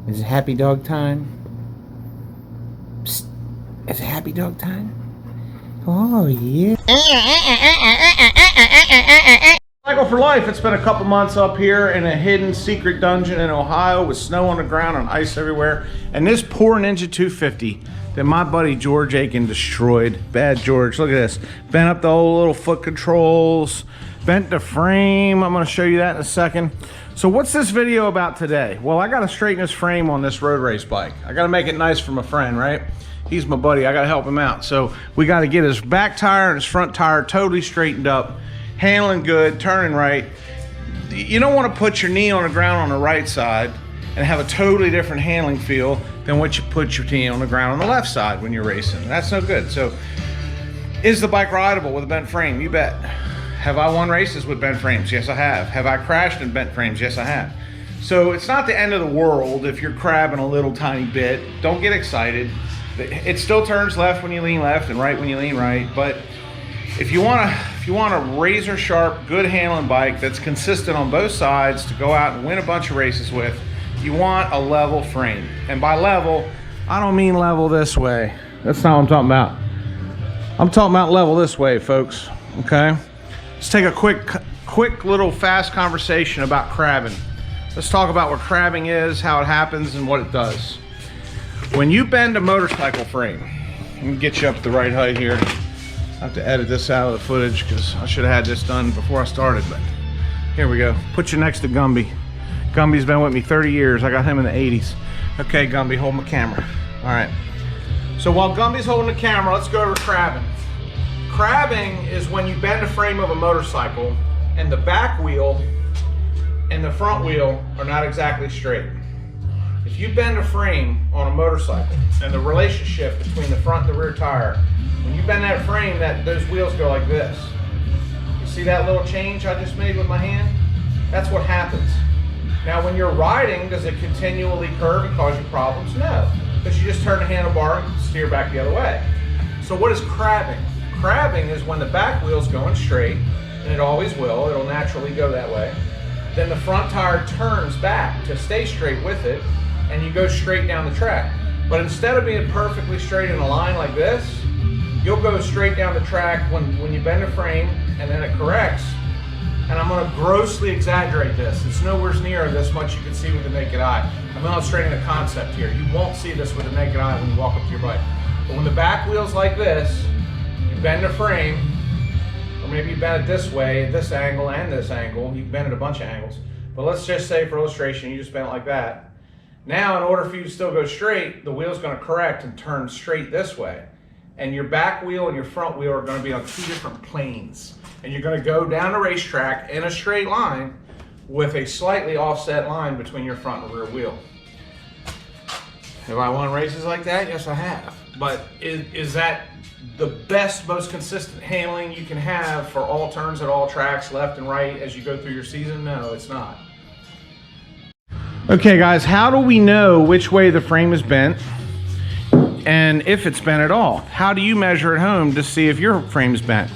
Is it happy dog time? Psst. Is it happy dog time? Oh, yeah. Cycle for life. It's been a couple months up here in a hidden secret dungeon in Ohio with snow on the ground and ice everywhere. And this poor Ninja 250 that my buddy George Aiken destroyed. Bad George, look at this. Bent up the old little foot controls, bent the frame. I'm gonna show you that in a second. So what's this video about today? Well, I gotta straighten this frame on this road race bike. I gotta make it nice for my friend, right? He's my buddy, I gotta help him out. So we gotta get his back tire and his front tire totally straightened up, handling good, turning right. You don't wanna put your knee on the ground on the right side and have a totally different handling feel than what you put your knee on the ground on the left side when you're racing. That's no good. So is the bike rideable with a bent frame? You bet. Have I won races with bent frames? Yes, I have. Have I crashed in bent frames? Yes, I have. So it's not the end of the world if you're crabbing a little tiny bit. Don't get excited. It still turns left when you lean left and right when you lean right. But if you want a razor sharp, good handling bike that's consistent on both sides to go out and win a bunch of races with, you want a level frame. And by level, I don't mean level this way. That's not what I'm talking about. I'm talking about level this way, folks. Okay? Let's take a quick little fast conversation about crabbing. Let's talk about what crabbing is, how it happens, and what it does. When you bend a motorcycle frame, let me get you up to the right height here. I have to edit this out of the footage because I should have had this done before I started, but here we go. Put you next to Gumby. Gumby's been with me 30 years. I got him in the 80s. Okay, Gumby, hold my camera. All right. So while Gumby's holding the camera, let's go over crabbing. Crabbing is when you bend the frame of a motorcycle and the back wheel and the front wheel are not exactly straight. If you bend a frame on a motorcycle and the relationship between the front and the rear tire, when you bend that frame, those wheels go like this. You see that little change I just made with my hand? That's what happens. Now when you're riding, does it continually curve and cause you problems? No, because you just turn the handlebar and steer back the other way. So what is crabbing? Crabbing is when the back wheel's going straight, and it always will, it'll naturally go that way. Then the front tire turns back to stay straight with it, and you go straight down the track. But instead of being perfectly straight in a line like this, you'll go straight down the track when you bend the frame, and then it corrects. And I'm gonna grossly exaggerate this. It's nowhere near this much you can see with the naked eye. I'm illustrating the concept here. You won't see this with the naked eye when you walk up to your bike. But when the back wheel's like this, you bend the frame, or maybe you bend it this way, this angle and this angle. You can bend it a bunch of angles. But let's just say for illustration, you just bend it like that. Now, in order for you to still go straight, the wheel's gonna correct and turn straight this way. And your back wheel and your front wheel are gonna be on two different planes. And you're gonna go down the racetrack in a straight line with a slightly offset line between your front and rear wheel. Have I won races like that? Yes, I have. But is that the best, most consistent handling you can have for all turns at all tracks, left and right, as you go through your season? No, it's not. Okay, guys, how do we know which way the frame is bent and if it's bent at all? How do you measure at home to see if your frame's bent?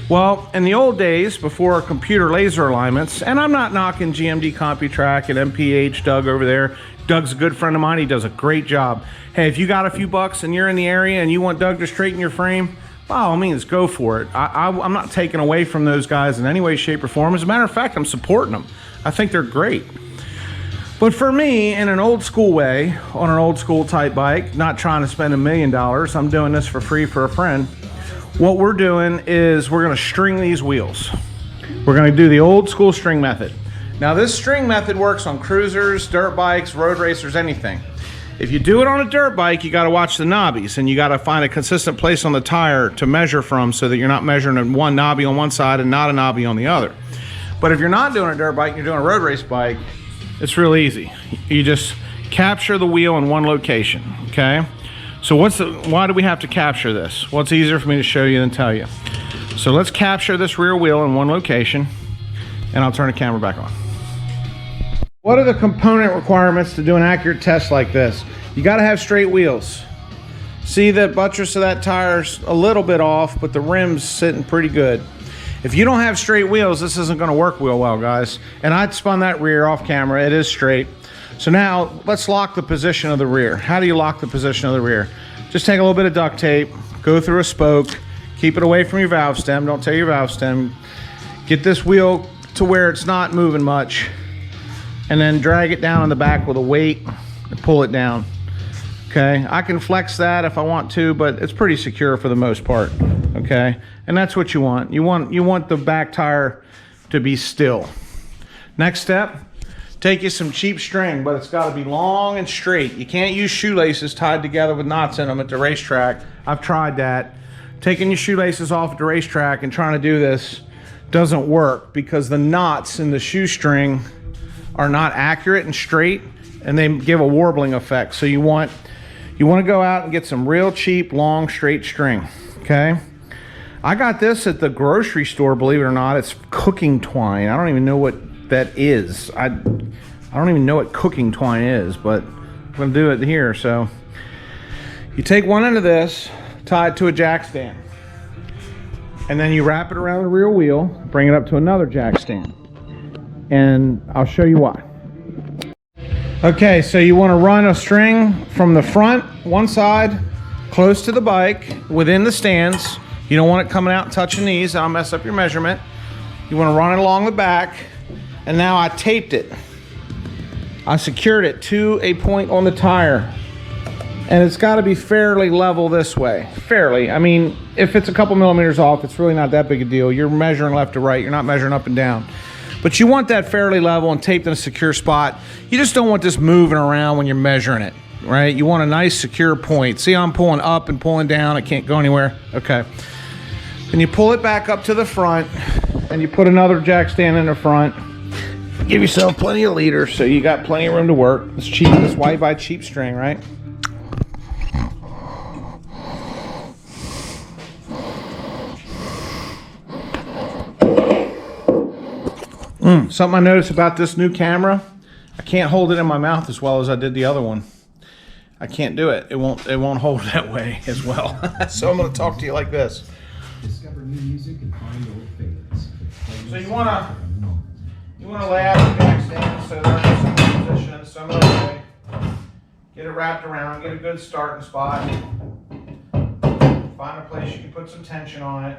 Well, in the old days, before computer laser alignments, and I'm not knocking GMD CompuTrack and MPH, Doug over there. Doug's a good friend of mine. He does a great job. Hey, if you got a few bucks and you're in the area and you want Doug to straighten your frame, by all means, go for it. I'm not taking away from those guys in any way, shape, or form. As a matter of fact, I'm supporting them. I think they're great. But for me, in an old school way, on an old school type bike, not trying to spend $1 million, I'm doing this for free for a friend. What we're doing is we're gonna string these wheels. We're gonna do the old school string method. Now this string method works on cruisers, dirt bikes, road racers, anything. If you do it on a dirt bike, you gotta watch the knobbies and you gotta find a consistent place on the tire to measure from so that you're not measuring one knobby on one side and not a knobby on the other. But if you're not doing a dirt bike, you're doing a road race bike, it's real easy. You just capture the wheel in one location, okay? So why do we have to capture this? Well, it's easier for me to show you than tell you. So let's capture this rear wheel in one location, and I'll turn the camera back on. What are the component requirements to do an accurate test like this? You gotta have straight wheels. See that buttress of that tire's a little bit off, but the rim's sitting pretty good. If you don't have straight wheels, this isn't gonna work real well, guys. And I spun that rear off camera, it is straight. So now let's lock the position of the rear. How do you lock the position of the rear? Just take a little bit of duct tape, go through a spoke, keep it away from your valve stem. Don't tear your valve stem. Get this wheel to where it's not moving much, and then drag it down on the back with a weight and pull it down. Okay, I can flex that if I want to, but it's pretty secure for the most part. Okay, and that's what you want. You want the back tire to be still. Next step, take you some cheap string, but it's got to be long and straight. You can't use shoelaces tied together with knots in them at the racetrack. I've tried that. Taking your shoelaces off at the racetrack and trying to do this doesn't work because the knots in the shoestring are not accurate and straight, and they give a warbling effect. So you want to go out and get some real cheap, long, straight string. Okay, I got this at the grocery store, believe it or not. It's cooking twine. I don't even know what that is. I don't even know what cooking twine is, but I'm gonna do it here. So you take one end of this, tie it to a jack stand, and then you wrap it around the rear wheel, bring it up to another jack stand, and I'll show you why. Okay, so you want to run a string from the front, one side, close to the bike, within the stands. You don't want it coming out and touching these. That'll mess up your measurement. You want to run it along the back, and now I taped it. I secured it to a point on the tire, and it's got to be fairly level this way. Fairly. I mean, if it's a couple millimeters off, it's really not that big a deal. You're measuring left to right. You're not measuring up and down. But you want that fairly level and taped in a secure spot. You just don't want this moving around when you're measuring it, right? You want a nice secure point. See, I'm pulling up and pulling down. I can't go anywhere. Okay. And you pull it back up to the front, and you put another jack stand in the front. Give yourself plenty of liters, so you got plenty of room to work. It's cheap. It's why you buy cheap string, right? Something I noticed about this new camera, I can't hold it in my mouth as well as I did the other one. I can't do it. It won't hold that way as well. So I'm going to talk to you like this. Discover new music and find old favorites. So you want to lay out the jack stand so they're in a similar position, similar way. Get it wrapped around, get a good starting spot. Find a place you can put some tension on it.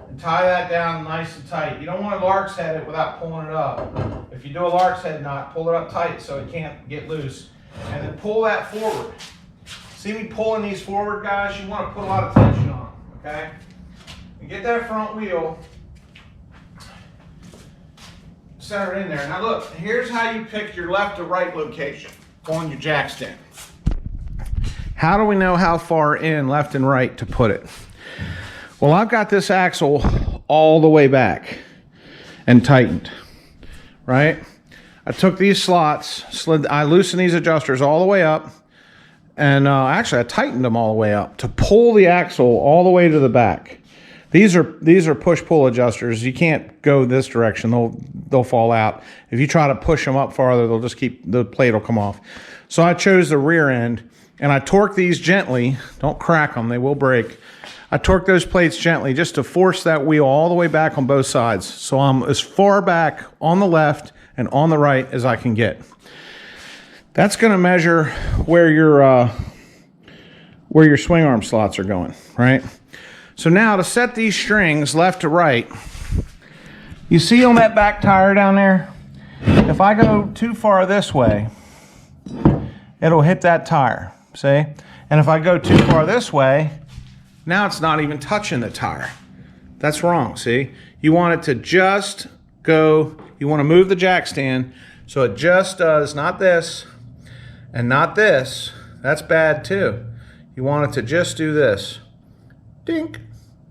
And tie that down nice and tight. You don't want to lark's head it without pulling it up. If you do a lark's head knot, pull it up tight so it can't get loose. And then pull that forward. See me pulling these forward, guys? You want to put a lot of tension on them, okay? And get that front wheel centered in there. Now look, here's how you pick your left to right location on your jack stand. How do we know how far in left and right to put it? Well, I've got this axle all the way back and tightened, right? I took these slots, I loosened these adjusters all the way up, and actually I tightened them all the way up to pull the axle all the way to the back. These are push-pull adjusters. You can't go this direction; they'll fall out. If you try to push them up farther, the plate will come off. So I chose the rear end, and I torqued these gently. Don't crack them; they will break. I torqued those plates gently just to force that wheel all the way back on both sides. So I'm as far back on the left and on the right as I can get. That's going to measure where your swing arm slots are going, right? So now to set these strings left to right, you see on that back tire down there, if I go too far this way, it'll hit that tire, see? And if I go too far this way, now it's not even touching the tire. That's wrong, see? You want it to just go, you want to move the jack stand so it just does, not this and not this. That's bad too. You want it to just do this. Dink,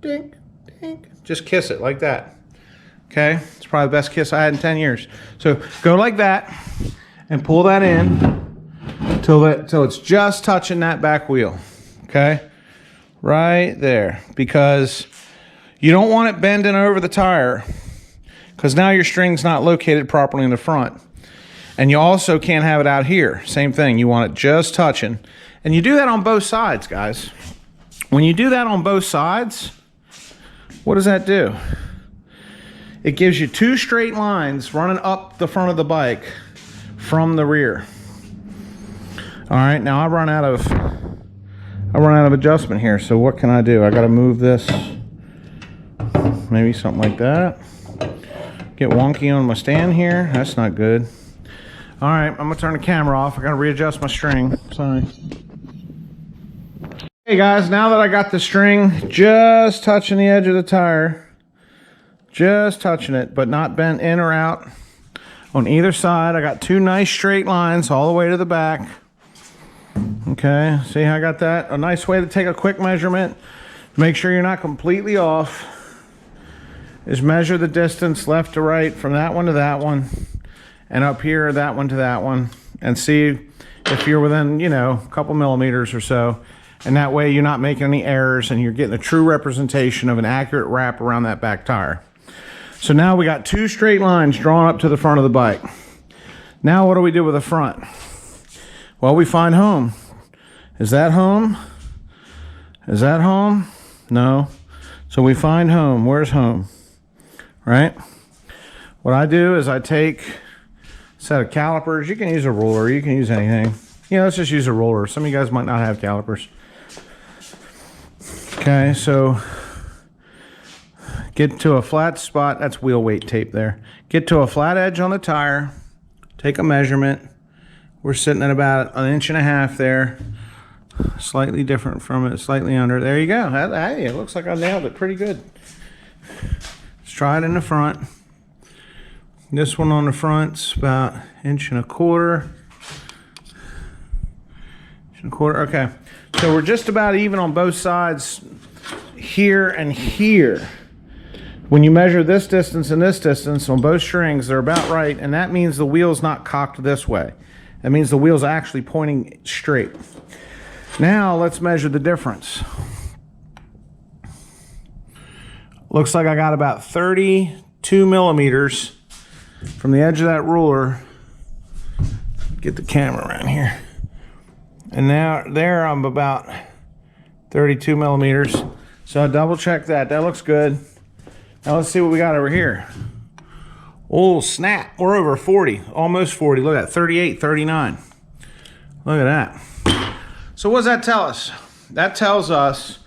dink, dink. Just kiss it like that. Okay? It's probably the best kiss I had in 10 years. So go like that and pull that in till it's just touching that back wheel. Okay? Right there, because you don't want it bending over the tire, because now your string's not located properly in the front. And you also can't have it out here. Same thing, you want it just touching. And you do that on both sides, guys. When you do that on both sides, what does that do? it gives you 2 straight lines running up the front of the bike from the rear. All right, now I run out of adjustment here, so what can I do? I gotta move this, maybe something like that. Get wonky on my stand here, that's not good. All right, I'm gonna turn the camera off. I gotta readjust my string, sorry. Hey guys, now that I got the string just touching the edge of the tire, just touching it, but not bent in or out on either side. I got 2 nice straight lines all the way to the back. Okay, see how I got that? A nice way to take a quick measurement, make sure you're not completely off, is measure the distance left to right from that one to that one, and up here, that one to that one, and see if you're within, you know, a couple millimeters or so. And that way you're not making any errors and you're getting a true representation of an accurate wrap around that back tire. So now we got 2 straight lines drawn up to the front of the bike. Now what do we do with the front? Well, we find home. Is that home? Is that home? No. So we find home. Where's home? Right? What I do is I take a set of calipers. You can use a ruler. You can use anything. Yeah, let's just use a ruler. Some of you guys might not have calipers. Okay, so get to a flat spot. That's wheel weight tape there. Get to a flat edge on the tire. Take a measurement. We're sitting at about 1.5 inches there. Slightly different from it, slightly under. There you go. Hey, it looks like I nailed it pretty good. Let's try it in the front. This one on the front's about 1.25 inches. Okay. So we're just about even on both sides here and here. When you measure this distance and this distance on both strings, they're about right, and that means the wheel's not cocked this way. That means the wheel's actually pointing straight. Now let's measure the difference. Looks like I got about 32 millimeters from the edge of that ruler. Get the camera around here. And now there I'm about 32 millimeters. So I double check that. That looks good. Now let's see what we got over here. Oh snap, we're over 40, almost 40. Look at that, 38, 39. Look at that. So what does that tell us? That tells us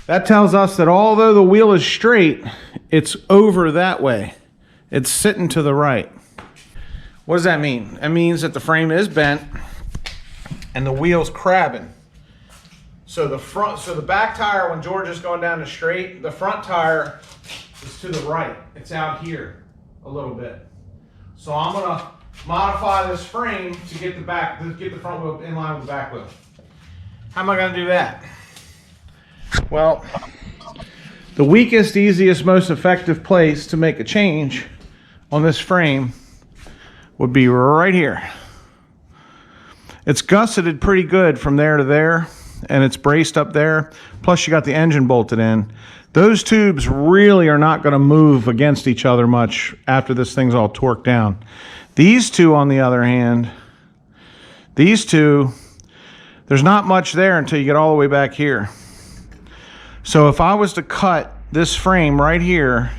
that although the wheel is straight, it's over that way. It's sitting to the right. What does that mean? That means that the frame is bent and the wheel's crabbing. So the back tire, when George is going down the straight, the front tire is to the right. It's out here a little bit. So I'm gonna modify this frame to get the front wheel in line with the back wheel. How am I gonna do that? Well, the weakest, easiest, most effective place to make a change on this frame would be right here. It's gusseted pretty good from there to there, and it's braced up there. Plus you got the engine bolted in. Those tubes really are not going to move against each other much after this thing's all torqued down. These two, on the other hand, these two, there's not much there until you get all the way back here. So if I was to cut this frame right here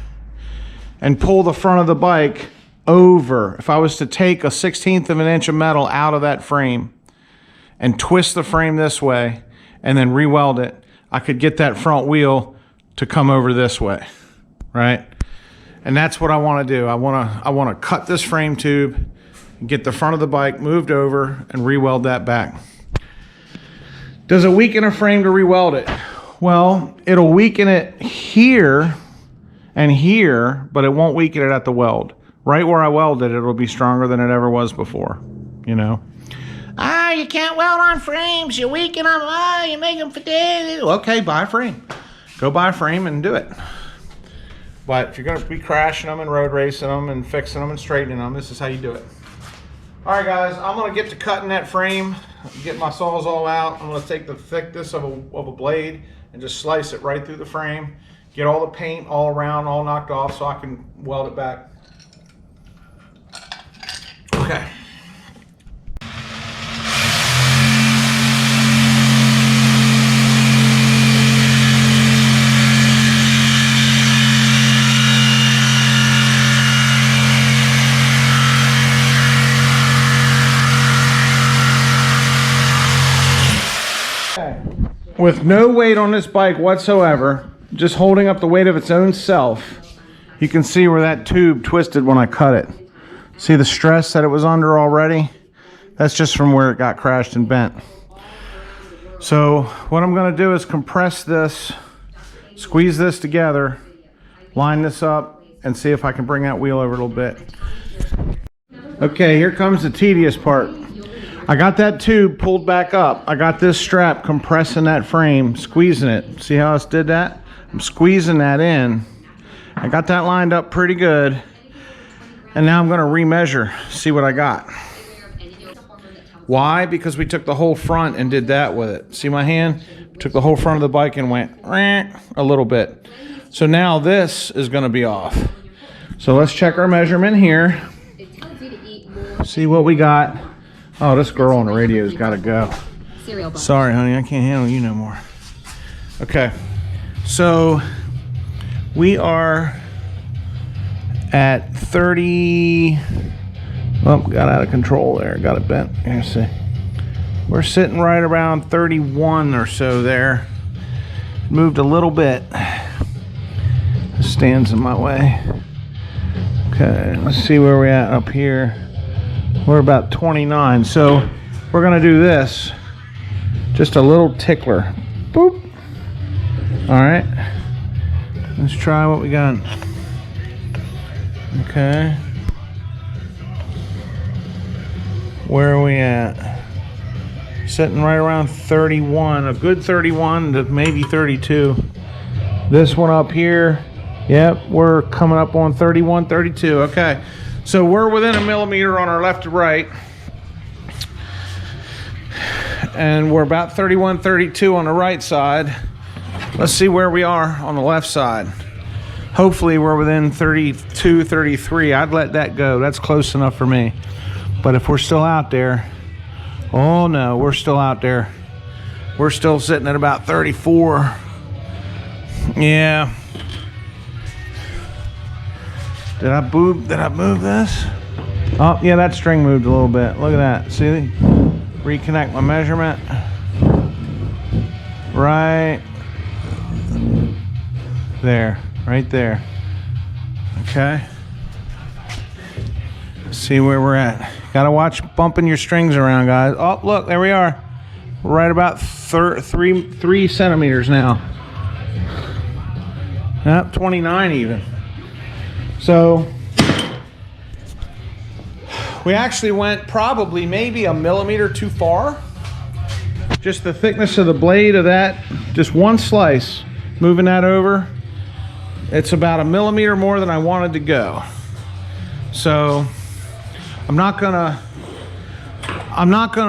and pull the front of the bike over, if I was to take a 1/16 of an inch of metal out of that frame and twist the frame this way and then re-weld it, I could get that front wheel to come over this way, right? And that's what I want to do. I want to cut this frame tube and get the front of the bike moved over and re-weld that back. Does it weaken a frame to re-weld it? Well, it'll weaken it here and here, but it won't weaken it at the weld. Right where I welded it, it'll be stronger than it ever was before, you know? Ah, you can't weld on frames. You weaken them. Ah, you make them fatigue. Okay, buy a frame. Go buy a frame and do it. But if you're going to be crashing them and road racing them and fixing them and straightening them, this is how you do it. All right, guys, I'm going to get to cutting that frame, get my Sawzall out. I'm going to take the thickness of a blade and just slice it right through the frame, get all the paint all around, all knocked off so I can weld it back. Okay. with no weight on this bike whatsoever, just holding up the weight of its own self, you can see where that tube twisted when I cut it. See the stress that it was under already? That's just from where it got crashed and bent. So what I'm going to do is compress this, squeeze this together, line this up, and see if I can bring that wheel over a little bit. Okay, here comes the tedious part. I got that tube pulled back up. I got this strap compressing that frame, squeezing it. See how I just did that? I'm squeezing that in. I got that lined up pretty good. And now I'm going to remeasure, see what I got. Why? Because we took the whole front and did that with it. See my hand? Took the whole front of the bike and went a little bit. So now this is going to be off. So let's check our measurement here. See what we got. Oh, this girl on the radio's got to go. Sorry, honey, I can't handle you no more. Okay, so we are at 30. Oh, got out of control there. Got it bent. Here, see. We're sitting right around 31 or so there. Moved a little bit. This stands in my way. Okay, let's see where we're at up here. We're about 29. So we're going to do this. Just a little tickler. Boop. All right. Let's try what we got. Okay. Where are we at? Sitting right around 31, a good 31 to maybe 32. This one up here, yep, we're coming up on 31, 32. Okay, so we're within a millimeter on our left to right. And we're about 31, 32 on the right side. Let's see where we are on the left side. Hopefully we're within 32, 33. I'd let that go. That's close enough for me. But if we're still out there, oh no, we're still out there. We're still sitting at about 34. Yeah. Did I move this? Oh, yeah, that string moved a little bit. Look at that. See? Reconnect my measurement. Right there. Right there. Okay. See where we're at. Gotta watch bumping your strings around, guys. Oh, look, there we are. We're right about 3 centimeters now. Yep, 29 even. So we actually went probably maybe a millimeter too far. Just the thickness of the blade of that, just one slice, moving that over. It's about a millimeter more than I wanted to go. So I'm not gonna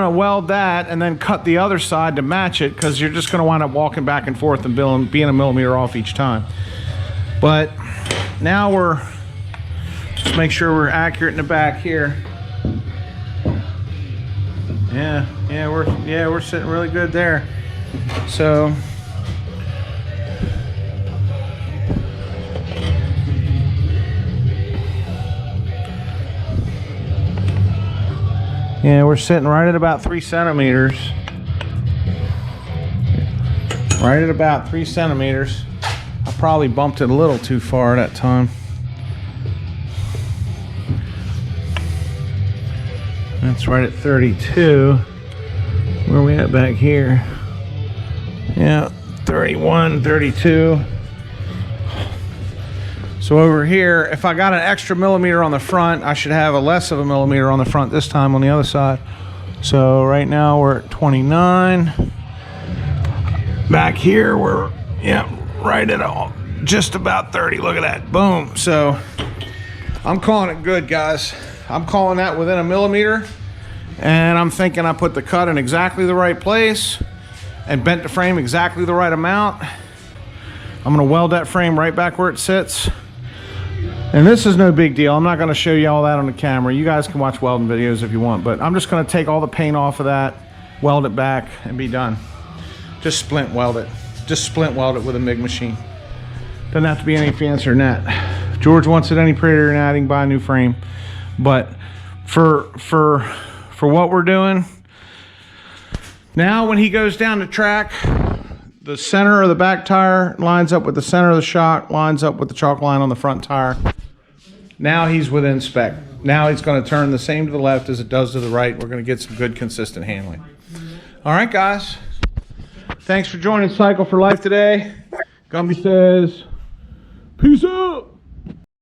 weld that and then cut the other side to match it, because you're just gonna wind up walking back and forth and being a millimeter off each time. But now we're just make sure we're accurate in the back here. Yeah, we're sitting really good there. So yeah, we're sitting right at about 3 centimeters. Right at about 3 centimeters. I probably bumped it a little too far that time. That's right at 32. Where are we at back here? Yeah, 31, 32. So over here, if I got an extra millimeter on the front, I should have a less of a millimeter on the front this time on the other side. So right now we're at 29. Back here we're, yeah, right at all, just about 30. Look at that, boom. So I'm calling it good, guys. I'm calling that within a millimeter, and I'm thinking I put the cut in exactly the right place and bent the frame exactly the right amount. I'm gonna weld that frame right back where it sits. And this is no big deal. I'm not gonna show you all that on the camera. You guys can watch welding videos if you want, but I'm just gonna take all the paint off of that, weld it back, and be done. Just splint weld it. Just splint weld it with a MIG machine. Doesn't have to be any fancier than that. If George wants it any prettier than that, he can buy a new frame. But for what we're doing now, when he goes down the track, The center of the back tire lines up with the center of the shock, lines up with the chalk line on the front tire. Now he's within spec. Now he's going to turn the same to the left as it does to the right. We're going to get some good, consistent handling. All right, guys. Thanks for joining Cycle for Life today. Gumby says, peace out.